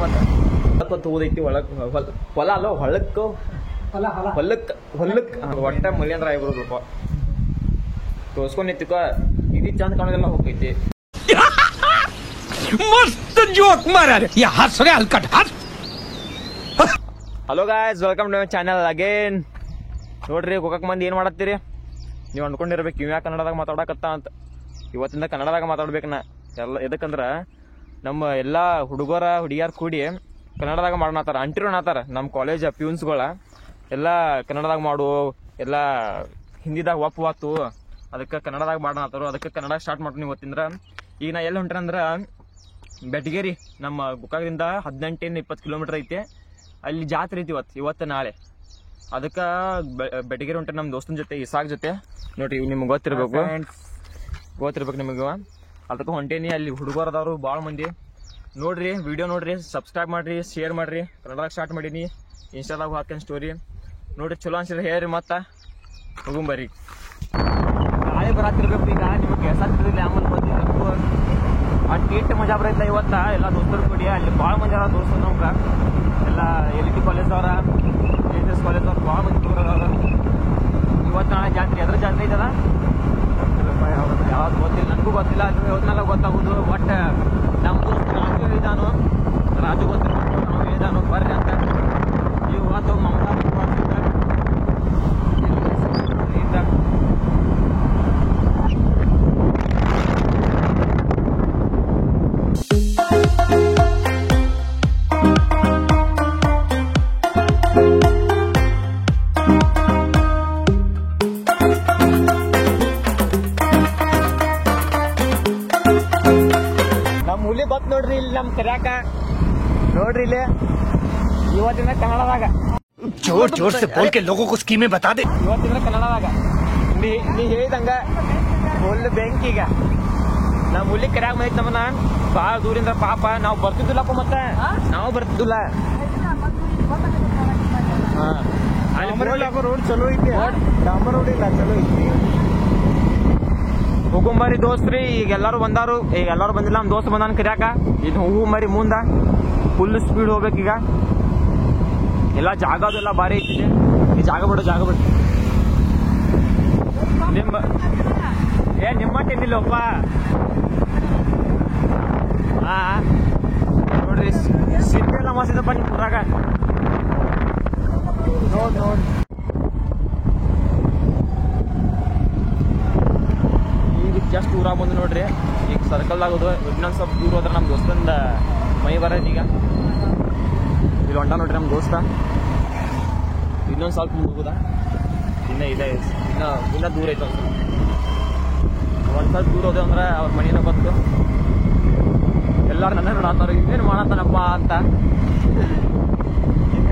ಮತ್ತೆ ಹೊಲಕ್ಕೆ ಹೋದೈತಿ ಒಳಕ್ಕೆ ಹೊಲ ಅಲ್ಲ ಹೊಲಕ್ಕೆ ಹೊಲಕ್ಕೆ ಒಟ್ಟ ಮಳಿ ಅಂದ್ರೆ ಆಗಿಬಿಡ್ಬೇಕು ತೋರ್ಸ್ಕೊಂಡ್ ನಿಂತಿಕೋ ಇದು ಚಂದ ಕಾಣೋದೆಲ್ಲ ಹೋಗೈತಿ मस्त जोक मारा रे या हंस रे हलकट हंस hello guys welcome to my channel again ನೋಡ್ರಿ ಗೋಕಾಕ್ ಮಂದಿ ಏನು ಮಾಡತ್ತೀರಿ ನೀವು ಅನ್ಕೊಂಡಿರ್ಬೇಕು ಇವ್ಯಾ ಕನ್ನಡದಾಗ ಮಾತಾಡಕತ್ತ ಅಂತ ಇವತ್ತಿಂದ ಕನ್ನಡದಾಗ ಮಾತಾಡ್ಬೇಕು ನಾ ಎಲ್ಲ ಎದಕ್ಕಂದ್ರೆ ನಮ್ಮ ಎಲ್ಲ ಹುಡುಗರ ಹುಡುಗಿಯಾರು ಕೂಡಿ ಕನ್ನಡದಾಗ ಮಾಡೋಣತ್ತಾರ ಅಂಟಿರೋಣತ್ತಾರ ನಮ್ಮ ಕಾಲೇಜ್ ಪ್ಯೂನ್ಸ್ಗಳ ಎಲ್ಲ ಕನ್ನಡದಾಗ ಮಾಡು ಎಲ್ಲ ಹಿಂದಿದಾಗ ಒಪ್ಪುವಾತು ಅದಕ್ಕೆ ಕನ್ನಡದಾಗ ಮಾಡೋಣತ್ತಾರು ಅದಕ್ಕೆ ಕನ್ನಡ ಸ್ಟಾರ್ಟ್ ಮಾಡ್ತೀನಿ ಇವತ್ತಿಂದ್ರ ಈಗ ನಾ ಎಲ್ಲಿ ಹೊಂಟ್ರಂದ್ರೆ ಬೆಟಗೇರಿ ನಮ್ಮ ಗೋಕಾಕದಿಂದ 18-20 ಕಿಲೋಮೀಟರ್ ಐತಿ ಅಲ್ಲಿ ಜಾತ್ರೆ ಐತಿ ಇವತ್ತು ನಾಳೆ ಅದಕ್ಕೆ ಬೆಟಗೇರಿ ಹೊಂಟ್ರೆ ನಮ್ಮ ದೋಸ್ತನ ಜೊತೆ ಇಸಾಕ್ ಜೊತೆ ನೋಡ್ರಿ ಇವ್ ನಿಮ್ಗೆ ಗೊತ್ತಿರ್ಬೇಕು ನಿಮಗೆ ಅದಕ್ಕೆ ಹೊಂಟೇನಿ ಅಲ್ಲಿ ಹುಡುಗರದವರು ಭಾಳ ಮಂದಿ ನೋಡ್ರಿ ವಿಡಿಯೋ ನೋಡ್ರಿ ಸಬ್ಸ್ಕ್ರೈಬ್ ಮಾಡ್ರಿ ಶೇರ್ ಮಾಡ್ರಿ ಕನ್ನಡದಾಗ ಸ್ಟಾರ್ಟ್ ಮಾಡೀನಿ ಇನ್ಸ್ಟಾದಾಗ ಹಾಕ್ತೀನಿ ಸ್ಟೋರಿ ನೋಡ್ರಿ ಚಲೋ ಅನ್ಸಿದ್ರೆ ಹೇಳ್ರಿ ಮತ್ತೆ ಹೋಗುಂಬರಿ ನಾಳೆ ಬರತ್ತಿರ್ಬೇಕು ಈಗ ನಿಮಗೆ ಕೆಲಸ ಆಗ್ತಿರಲಿಲ್ಲ ಆಮೇಲೆ ಬಂದಿದ್ದು ಅಷ್ಟು ಮಜಾ ಬರೈತಿಲ್ಲ ಇವತ್ತ ಎಲ್ಲ ದೋಸ್ತರು ಕೂಡಿ ಅಲ್ಲಿ ಭಾಳ ಮಂದಿ ಅದ ದೋಸ್ತರು ನಮ್ಗೆ ಎಲ್ಲ LT ಕಾಲೇಜ್ದವ್ರ JSS ಕಾಲೇಜ್ದವ್ರು ಭಾಳ ಮಂದಿ ದೂರದವ್ರ ಇವತ್ತು ನಾಳೆ ಜಾತ್ರೆ ಎದ್ರ ಜಾತ್ರೆ ಐತದ ಯಾವ್ದು ಗೊತ್ತಿಲ್ಲ ನನಗೂ ಗೊತ್ತಿಲ್ಲ ಅದು ಇವತ್ತೆಲ್ಲ ಗೊತ್ತಾಗೋದು ಒಟ್ಟು ನಮ್ಮ ದೋಸ್ತ ರಾಜು ರಾಜು ಗೊತ್ತಿರ್ಬೇಕು ನಾವು ಹೇಳಿದಾನು ಬರ್ರಿ ಅಂತ ಇವತ್ತು ಮಮತಾ ಹುಲಿ ಬತ್ ನೋಡ್ರಿ ಇಲ್ಲಿ ನಮ್ ಕರ್ಯಾಕ ನೋಡ್ರಿ ಇಲ್ಲಿ ಇವತ್ತಿನ ಕನ್ನಡದಾಗ जोर जोर से बोल के लोगों को स्कीमें बता दे ಇವತ್ತಿನ ಕನ್ನಡದಾಗ ನೀ ಹೇಳಿದಂಗ ಫುಲ್ ಬೆಂಕಿಗ ನಮ್ ಹುಲಿ ಕರ್ಯಾಗ ಮೈತ್ ನಮ್ಮನ್ನ ಭಾಳ ದೂರಿಂದ ಪಾಪ ನಾವು ಬರ್ತಿದ್ದಿಲ್ಲಪ್ಪ ಮತ್ತೆ ನಾವು ಬರ್ತಿದ್ದಿಲ್ಲ ರೋಡ್ ಚಲೋ ಐತಿ ಡಾಂಬರ್ ರೋಡ್ ಇಲ್ಲ ಚಲೋ ಐತಿ ಹೋಗುಂಬರಿ ದೋಸ್ತ್ರಿ ಈಗ ಎಲ್ಲಾರು ಬಂದಾರು ಈಗ ಎಲ್ಲಾರು ಬಂದಿಲ್ಲ ನಮ್ ದೋಸ್ತ್ ಬಂದಾನ ಕರ್ಯಾಕ ಇದು ಹೋಗುಂಬರಿ ಮುಂದ ಫುಲ್ ಸ್ಪೀಡ್ ಹೋಗ್ಬೇಕೀಗ ಎಲ್ಲ ಜಾಗದೆಲ್ಲ ಭಾರಿ ಐತಿದೆ ಈ ಜಾಗ ಬಿಡು ನಿಮ್ಮ ತಿನ್ನಿಲ್ಲಪ್ಪ ಹಾ ನೋಡ್ರಿ ಸಿಪ್ಪೆ ಎಲ್ಲ ಮಸ್ತಿದಪ್ಪ ನಿಮ್ ಊರಾಗ ನೋಡ್ ಈಗ ಜಸ್ಟ್ ಊರಾಗ ಬಂದು ನೋಡ್ರಿ ಈಗ ಸರ್ಕಲ್ದಾಗ ಹೋದು ಇನ್ನೊಂದು ಸ್ವಲ್ಪ ದೂರ ಹೋದ್ರೆ ನಮ್ಮ ದೋಸ್ತಂದ ಮೈ ಬರೋದು ಈಗ ಇಲ್ಲಿ ಹೊಂಟ ನೋಡ್ರಿ ನಮ್ಮ ದೋಸ್ತ ಇನ್ನೊಂದು ಸ್ವಲ್ಪ ಮುಗುದ ಇನ್ನ ದೂರ ಐತೆ ಒಂದು ಸ್ವಲ್ಪ ದೂರ ಹೋದೆ ಅಂದ್ರೆ ಅವ್ರ ಮನೇನ ಬಂತು ಎಲ್ಲಾರು ನನ್ನ ನೋಡತ್ತಾರ ಇನ್ನೇನು ಮಾಡತ್ತಾನಪ್ಪ ಅಂತ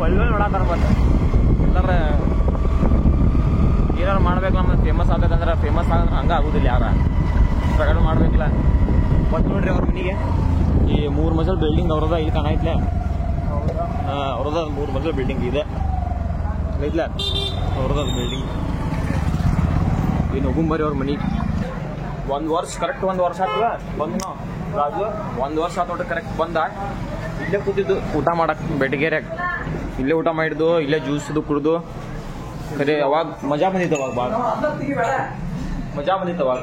ಒಳ್ಳೆ ನೋಡತ್ತಾರ ಮತ್ತೆ ಎಲ್ಲಾರ ಏನಾರು ಮಾಡ್ಬೇಕು ನಮ್ಮ ಫೇಮಸ್ ಆಗ್ಬೇಕಂದ್ರೆ ಫೇಮಸ್ ಆಗಂದ್ರೆ ಹಂಗೆ ಆಗೋದಿಲ್ಲ ಯಾರ ಸ್ಟ್ರಗಲ್ ಮಾಡ್ಬೇಕಿಲ್ಲ ಬಂದು ನೋಡ್ರಿ ಅವ್ರ ಮನೆಗೆ ಈ 3 ಮಜಲ್ ಬಿಲ್ಡಿಂಗ್ ಅವ್ರದ ಇಲ್ಲಿ ಕಾಣೈತ್ಲೆ ಅವ್ರದ 3 ಮಜಲ್ ಬಿಲ್ಡಿಂಗ್ ಇದೆ ಐತ್ಲ ಅವ್ರದ ಬಿಲ್ಡಿಂಗ್ ಇನ್ನು ಹೋಗುಂಬರಿ ಅವ್ರ ಮನೆಗೆ ಕರೆಕ್ಟ್ ಒಂದು ವರ್ಷ ಆಯ್ತದ ಬಂದು ನಾವು ರಾಜು 1 ವರ್ಷ ಆತೋಟ ಕರೆಕ್ಟ್ ಬಂದ ಇಲ್ಲೇ ಕೂತಿದ್ದು ಊಟ ಮಾಡಕ್ ಬೆಟಗೇರ್ಯಾಗ ಇಲ್ಲೇ ಊಟ ಮಾಡಿದ್ದು ಇಲ್ಲೇ ಜ್ಯೂಸ್ದು ಕುಡ್ದು ಖರೆ ಅವಾಗ ಮಜಾ ಬಂದಿತ್ತು ಅವಾಗ ಭಾಳ ಮಜಾ ಬಂದಿತ್ತು ಅವಾಗ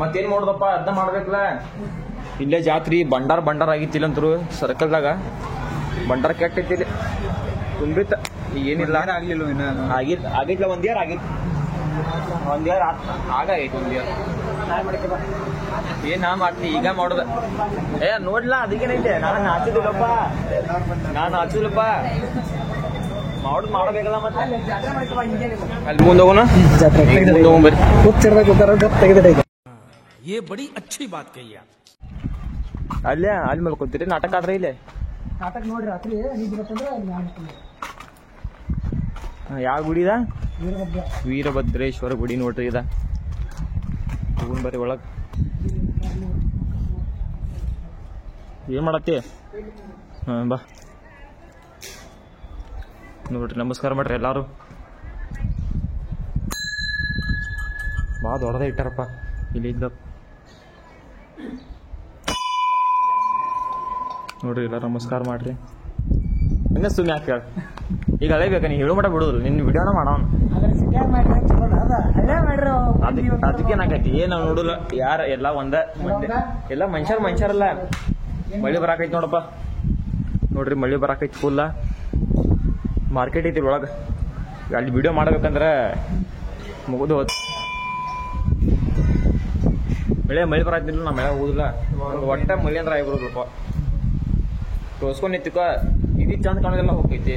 ಮತ್ತೇನು ಮಾಡೋದಪ್ಪ ಅದನ್ನ ಮಾಡ್ಬೇಕಲ್ಲ ಇಲ್ಲೇ ಜಾತ್ರಿ ಬಂಡಾರ ಆಗಿತ್ತಿಲ್ಲಂತರು ಸರ್ಕಲ್ದಾಗ ಬಂಡಾರ ಕೆಟ್ಟೈತಿ ತುಂಬಿತ್ತ ಏನಿಲ್ಲ ಆಗ್ಲಿಲ್ಲ ಆಗಿತ್ಲ ಒಂದ್ ಇಯರ್ ಆಗಿತ್ತು ಆಗೈತಿ ಒಂದ್ ಇಯರ್ ಏನ್ ನಾ ಮಾಡ್ತೀನಿ ಈಗ ಮಾಡೋದ ನೋಡ್ಲಾ ಅದಕ್ಕೇನೈತೆ ನಾನು ಹಚ್ಚಿದಿಲ್ಲಪ್ಪ ಮಾಡೋದು ಮಾಡಬೇಕಲ್ಲ ಮತ್ತೆ ಅಲ್ಲಿ ಮುಂದೆ ಹೋಗೋಣ ये बड़ी अच्छी बात कही आप ಅಲ್ಲಿ ಮಲ್ಕೊತೀರಿ ನಾಟಕ ಆದ್ರೆ ಇಲ್ಲೇ ನಾಟಕ ನೋಡ್ರಿ ರಾತ್ರಿ ಯಾವ ಗುಡಿದ ವೀರಭದ್ರೇಶ್ವರ ಗುಡಿ ನೋಡ್ರಿ ಇದ ಹೋಗುನ್ ಬರ್ರಿ ಒಳಗ್ ಏನ್ ಮಾಡತ್ತಿ ಬಾ ನೋಡ್ರಿ ನಮಸ್ಕಾರ ಮಾಡ್ರಿ ಎಲ್ಲಾರು ಭಾಳ ದೊಡ್ಡದ ಇಟ್ಟಾರಪ್ಪ ಇಲ್ಲಿ ಇದ್ದ ನೋಡ್ರಿ ಎಲ್ಲ ನಮಸ್ಕಾರ ಮಾಡ್ರಿ ಹಂಗ ಸುಮ್ಮನೆ ಯಾಕೆ ಹೇಳ ಈಗ ಹಳೆ ಬೇಕಾ ನೀ ಹೇಳೋ ಮಟ ಬಿಡುದಿಲ್ಲ ನಿನ್ನ ವಿಡಿಯೋನ ಮಾಡೋಣ ಅದಕ್ಕೆ ನಾಕೈತಿ ಏನ್ ನಾವ್ ನೋಡಲ್ಲ ಯಾರ ಎಲ್ಲ ಒಂದ ಎಲ್ಲ ಮನುಷ್ಯರಲ್ಲ ಮಳಿ ಬರಾಕೈತಿ ನೋಡಪ್ಪ ನೋಡ್ರಿ ಮಳಿ ಬರಾಕೈತಿ ಫುಲ್ಲ ಮಾರ್ಕೆಟ್ ಐತಿ ಒಳಗ ಅಲ್ಲಿ ವಿಡಿಯೋ ಮಾಡ್ಬೇಕಂದ್ರ ಮುಗಿದು ಹೋದ್ ಮಳಿ ಬರಾತಿಲ್ಲ ನಾ ಮಳೆ ಹೋಗುದಿಲ್ಲ ಒಟ್ಟ ಮಳಿ ಅಂದ್ರ ಆಗಿಬಿಡ್ಬೇಕು ತೋರ್ಸ್ಕೊಂಡ್ ನಿಂತಿಕೋ ಇದು ಚಂದ ಕಾಣೋದೆಲ್ಲ ಹೋಗೈತಿ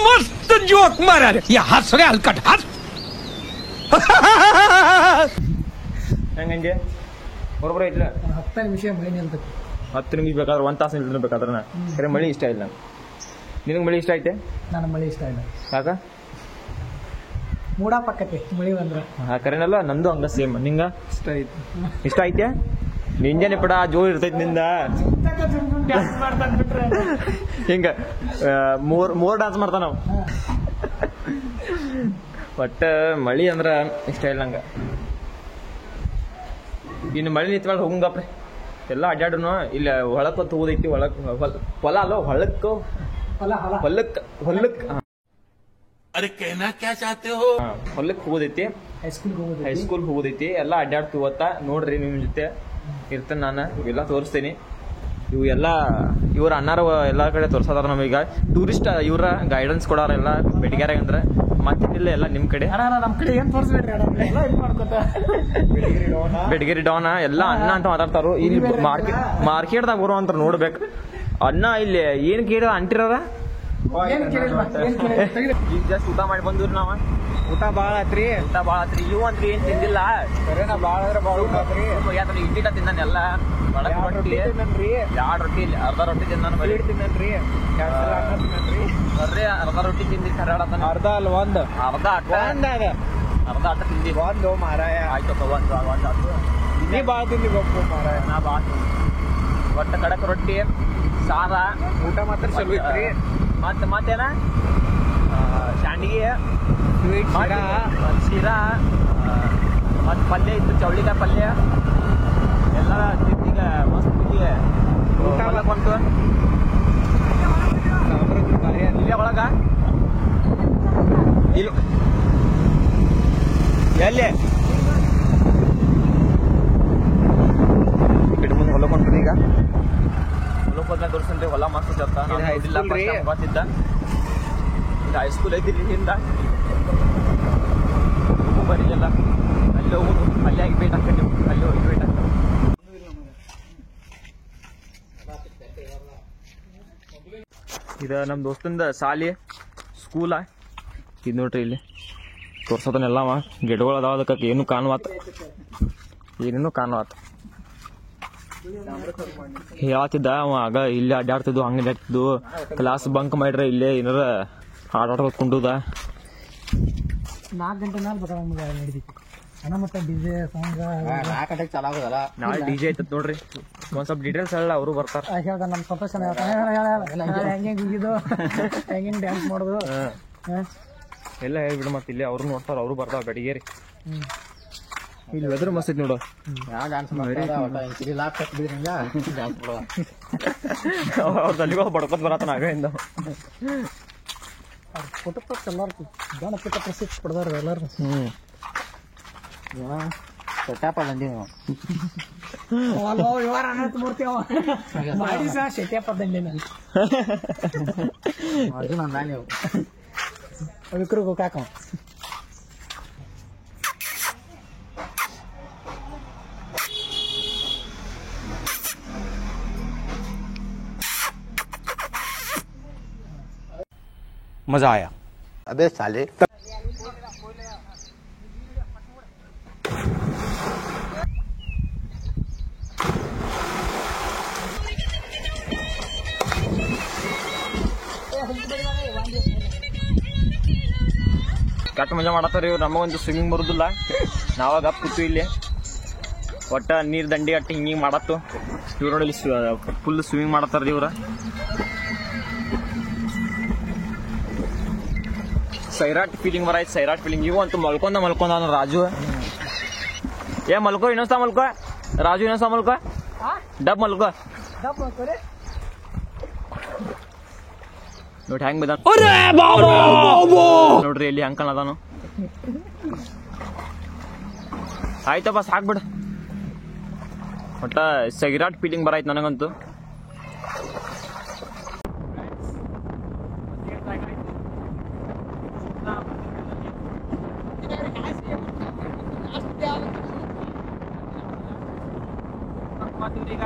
मस्त जोक मारा रे या हंस रे हलकट हंस ಹೆಂಗಂಗೆ ಬರೋಬ್ಬರ ಐತಿಲ್ಲ 10 ನಿಮಿಷ ಮಳೆ ನಿಲ್ತೈತಿ 10 ನಿಮಿಷ ಬೇಕಾದ್ರೆ 1 ತಾಸು ನಿಲ್ಬೇಕಾದ್ರೆ ನಾ ಖರೆ ಮಳಿ ಇಷ್ಟ ಇಲ್ಲ ನಿನಗೆ ಮಳಿ ಇಷ್ಟ ಐತೆ ನನಗೆ ಮಳೆ ಇಷ್ಟ ಇಲ್ಲ ಯಾಕ ಮೂಡ ಪಕ್ಕತ್ತೆ ಮಳಿ ಬಂದ್ರ ಕರೆನಲ್ಲ ನಂದು ಹಂಗ ಸೇಮ್ ನಿಂಗ ಇಷ್ಟ ಐತೆ ನಿಂಜನೆ ಪಡ ಜೋರ್ ಇರ್ತೈತಿ ನಿಂದ ಹಿಂಗ ಮೂರ್ ಡಾನ್ಸ್ ಮಾಡ್ತಾನ ನಾವು ಒಟ್ಟ ಮಳಿ ಅಂದ್ರ ಇಷ್ಟ ಇಲ್ಲ ನಂಗ ಇನ್ನು ಮಳಿ ನಿಂತ್ಮೇಲೆ ಹೋಗಂಗಪ್ರಿ ಎಲ್ಲ ಅಡ್ಡಾಡುನು ಇಲ್ಲ ಹೊಳಕ್ ಹೊತ್ತು ಹೋದೈತಿ ಒಳಕ್ ಹೊಲ ಅಲ್ಲ ಹೊಲಕ್ अरे कहना क्या चाहते हो ಹೊಲಕ್ ಹೋದೈತಿ ಹೈಸ್ಕೂಲ್ ಹೋಗೋದೈತಿ ಎಲ್ಲ ಅಡ್ಡಾಡ್ತು ಇವತ್ತ ನೋಡ್ರಿ ನಿಮ್ ಜೊತೆ ಇರ್ತೇನೆ ನಾನು ಇವೆಲ್ಲ ತೋರಿಸ್ತೀನಿ ಇವು ಎಲ್ಲ ಇವ್ರ ಅಣ್ಣಾರ ಎಲ್ಲಾ ಕಡೆ ತೋರ್ಸದಾರ ನಮೀಗ ಟೂರಿಸ್ಟ್ ಇವ್ರ ಗೈಡೆನ್ಸ್ ಕೊಡಾರ ಎಲ್ಲ ಬೆಟಗೇರಿ ಅಂದ್ರೆ ಮತ್ತಿಲ್ಲ ಎಲ್ಲ ನಿಮ್ ಕಡೆ ನಮ್ ಕಡೆ ಏನ್ ತೋರಿಸ್ಬೇಡ್ರಿ ಬೆಟಗೇರಿ ಡೌನ ಎಲ್ಲ ಅಣ್ಣ ಅಂತ ಮಾತಾಡ್ತಾರು ಇಲ್ಲಿ ಮಾರ್ಕೆಟ್ದಾಗ ಬರೋ ಅಂತ ನೋಡ್ಬೇಕು ಅಣ್ಣ ಇಲ್ಲಿ ಏನ್ ಕೇಳ ಅಂಟಿರದ ಈಗ ಜಸ್ಟ್ ಊಟ ಮಾಡಿ ಬಂದ್ರಿ ನಾವ ಊಟ ಬಾಳ ಆತ್ರಿ ಇವು ಅಂತ್ರಿ ಏನ್ ತಿಂದಿಲ್ಲ ಬಾಳ ಅಂದ್ರೆ ಬಾಳ ಊಟ ಆತ್ರಿ ಇಡ್ಲಿಟ ತಿಂದಾನೆಲ್ಲ ಒಳಗ್ ರೊಟ್ಟಿ 2 ರೊಟ್ಟಿ ಅರ್ಧ ರೊಟ್ಟಿ ತಿಂದಾನ ಬಲಿ ತಿನ್ನನ್ರಿ ಬರ್ರಿ ಅರ್ಧ ರೊಟ್ಟಿ ತಿಂದಿ ಕರಾಡತಾನ ಅರ್ಧ ಅಲ್ಲ ಒಂದ್ ಅರ್ಧ ಅಟ್ಟ ತಿಂದಿ ಒಂದು ಮಾರಾಯ ಆಯ್ತಪ್ಪ ಒಂದು ನೀ ಬಾಳ ತಿಂದಿ ಗೊತ್ತು ಮಾರಾಯ ನಾ ಬಾ ಒಟ್ಟ ಕಡಕ್ ರೊಟ್ಟಿ ಸಾರ ಊಟ ಮಾತ್ರ ಚಲೋ ಇತ್ರಿ ಮತ್ತೇನ ಶಾಂಡಿಗೆ ಸ್ವೀಟ್ ಶಿರಾ ಮತ್ ಪಲ್ಯ ಇತ್ತು ಚೌಳಿಕಾಯಿ ಪಲ್ಯ ಎಲ್ಲ ತಿಂದೀಗ ಮಸ್ತ್ ಊಟ ಬಂತು ಇಲ್ಲೇ ಒಳಗ ಇಲ್ಲ ಎಲ್ಲಿ ಗಿಡ ಮುಂದೆ ಹೊಲಕ್ ಹೊಂಟ್ರಿ ಈಗ ಹೊಲಕ್ ಹೋದ್ಮೇಲೆ ತೋರಿಸ್ರಿ ಹೊಲ ಮಸ್ತ್ ಗೊತ್ತಿದ್ದ ಇದು ಹೈಸ್ಕೂಲ್ ಐತಿ ಹಿಂದ ಬರೀಲ್ಲ ಅಲ್ಲೇ ಹೋಗುದು ಅಲ್ಲೇ ಆಗಿ ಬೇಟ್ ಹಾಕಿ ನೀವು ಅಲ್ಲೇ ಹೋಗಿ ಬೇಟ್ ಹಾಕ ಇದ ನಮ್ ದೋಸ್ತಂದ ಸಾಲಿ ಸ್ಕೂಲ ಇದು ನೋಡ್ರಿ ಇಲ್ಲಿ ತೋರ್ಸೋದನ್ನೆಲ್ಲವ ಗಿಡಗಳು ಅದಾವ ಅದಕ್ಕೆ ಏನು ಕಾಣುವಾತ ಏನೇನು ಕಾಣುವಾತ ಹೇಳತ್ತಿದ್ದ ಅವ ಆಗ ಇಲ್ಲೇ ಅಡ್ಡಾಡ್ತಿದ್ವು ಹಂಗೆ ಅಡ್ಡಾಡ್ತಿದ್ವು ಕ್ಲಾಸ್ ಬಂಕ್ ಮಾಡ್ರೆ ಇಲ್ಲೇ ಏನಾರ ಆಟಾಡ್ಬೇಕು ಕುಂಡುದ 4 ಗಂಟೆ ಮೇಲೆ ಬೇಕಾದ ನಮ್ಗೆ ನಡೀತಿತ್ತು ಅಣ್ಣ ಮತ್ತೆ ಡಿಜೆ ಸಾಂಗ್ 4 ಗಂಟೆಗೆ ಚಾಲು ಆಗೋದಲ್ಲ ನಾಳೆ ಡಿಜೆ ಐತತ್ ನೋಡ್ರಿ ಒಂದ್ ಸ್ವಲ್ಪ ಡೀಟೇಲ್ಸ್ ಹೇಳ ಅವರು ಬರ್ತಾರ ಹೇಳ್ದ ನಮ್ಮ ಪ್ರೊಫೆಷನ್ ಹೆಂಗೆ ಹೋಗಿದ್ದು ಹೆಂಗೆ ಡ್ಯಾನ್ಸ್ ಮಾಡೋದು ಎಲ್ಲ ಹೇಳ್ಬಿಡು ಮತ್ತೆ ಇಲ್ಲಿ ಅವ್ರು ನೋಡ್ತಾರ ಅವರು ಬರ್ತಾವ ಬೆಡಿಗೇರಿ ಇಲ್ಲಿ ವೆದರ್ ಮಸ್ತ್ ಐತಿ ನೋಡು ಅವ್ರದ್ದು ಅಲ್ಲಿಗೆ ಬಡ್ಕೊತ್ ಬರತ್ತ ನಾವಿಂದ ಫೋಟೋ ತೋರ್ಸ್ ಎಲ್ಲಾರು ಗಣಪತಿ ಪ್ರಸಿದ್ಧಿ ಪಡೆದಾರ ಎಲ್ಲಾರು ಮಾಡಿ ಸಹ ಶೆಟ್ಯಪ್ಪ ದಂಡಿನ ಅದಕ್ಕೂ ಗೋಕಾಕ मजा आया अबे साले ಕೆಟ್ಟ ಮಜಾ ಮಾಡತ್ತಾರ ಇವ್ರು ನಮಗೊಂದು ಸ್ವಿಮ್ಮಿಂಗ್ ಬರುದಿಲ್ಲ ನಾವಾಗ ಕೂತು ಇಲ್ಲಿ ಒಟ್ಟ ನೀರ್ ದಂಡಿ ಅಟ್ಟ ಹಿಂಗಿಂಗ್ ಮಾಡತ್ತು ಇವ್ರು ನೋಡಿ ಫುಲ್ ಸ್ವಿಮ್ಮಿಂಗ್ ಮಾಡತ್ತಾರ ಇವ್ರ ಸೈರಾಟ್ ಫೀಲಿಂಗ್ ಬರಾಯ್ತು ಸೈರಾಟ್ ಫೀಲಿಂಗ್ ಇವು ಅಂತೂ ಮಲ್ಕೊಂಡ ರಾಜು ಏ ಮಲ್ಕೋ ಇನ್ನೊಂದ್ಸ ಮಲ್ಕೋ ರಾಜು ಇನ್ನೊಂದ್ಸ ಮಲ್ಕೋ ಡಬ್ ಮಲ್ಕೋ ನೋಡಿ ಹೆಂಗ್ ಬಿದ ನೋಡ್ರಿ ಇಲ್ಲಿ ಅಂಕಲ್ ಅದಾನು. ಆಯ್ತಪ್ಪ ಸಾಕ್ಬಿಡ. ಒಟ್ಟ ಸಗಿರಾಟ್ ಫೀಲಿಂಗ್ ಬರಾಯ್ತು ನನಗಂತೂ. ಈಗ